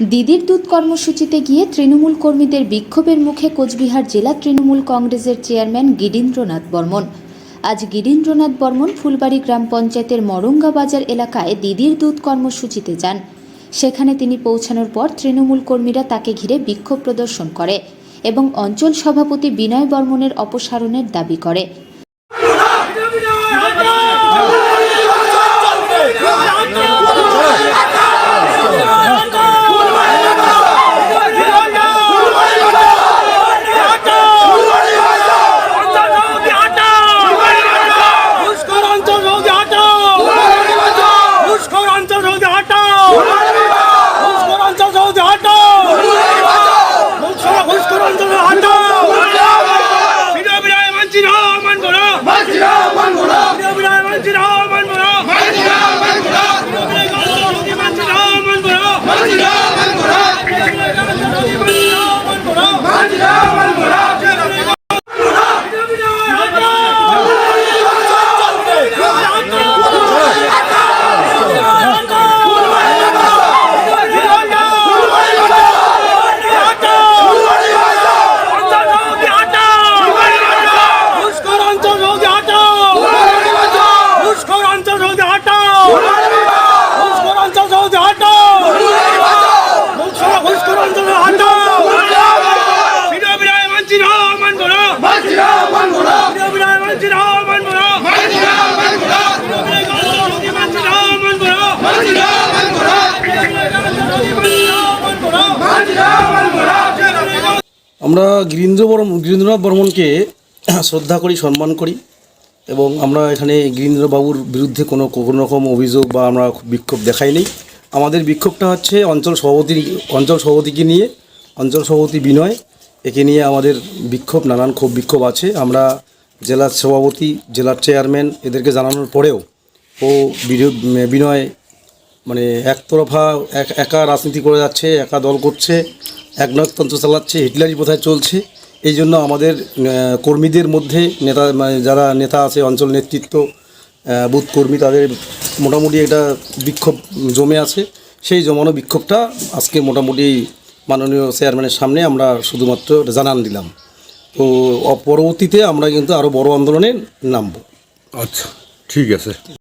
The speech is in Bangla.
দিদির দুধ কর্মসূচিতে গিয়ে তৃণমূল কর্মীদের বিক্ষোভের মুখে কোচবিহার জেলা তৃণমূল কংগ্রেসের চেয়ারম্যান গিরীন্দ্রনাথ বর্মন। আজ গিরীন্দ্রনাথ বর্মন ফুলবাড়ি গ্রাম পঞ্চায়েতের মরঙ্গা বাজার এলাকায় দিদির দুধ কর্মসূচিতে যান। সেখানে তিনি পৌঁছানোর পর তৃণমূল কর্মীরা তাকে ঘিরে বিক্ষোভ প্রদর্শন করে এবং অঞ্চল সভাপতি বিনয় বর্মনের অপসারণের দাবি করে। আমরা গিরীন্দ্রনাথ বর্মনকে শ্রদ্ধা করি, সম্মান করি এবং আমরা এখানে গিরীন্দ্রবাবুর বিরুদ্ধে কোনো রকম অভিযোগ বা আমরা বিক্ষোভ দেখাইনি। আমাদের বিক্ষোভটা হচ্ছে অঞ্চল সভাপতিকে নিয়ে, অঞ্চল সভাপতি বিনয়, একে নিয়ে আমাদের বিক্ষোভ, নানান বিক্ষোভ আছে। আমরা জেলার সভাপতি, জেলার চেয়ারম্যান এদেরকে জানানোর পরেও বিনয় মানে একতরফা একা রাজনীতি করে যাচ্ছে, একা দল করছে, একনায়কতন্ত্র চালাচ্ছে, হিটলারি প্রথায় চলছে। এই জন্য আমাদের কর্মীদের মধ্যে যারা নেতা আছে, অঞ্চল নেতৃত্ব, বুথ কর্মী, তাদের মোটামুটি একটা বিক্ষোভ জমে আছে। সেই জমানো বিক্ষোভটা আজকে মোটামুটি মাননীয় চেয়ারম্যানের সামনে আমরা শুধুমাত্র জানান দিলাম। তো পরবর্তীতে আমরা কিন্তু আরও বড় আন্দোলনে নামব। আচ্ছা, ঠিক আছে।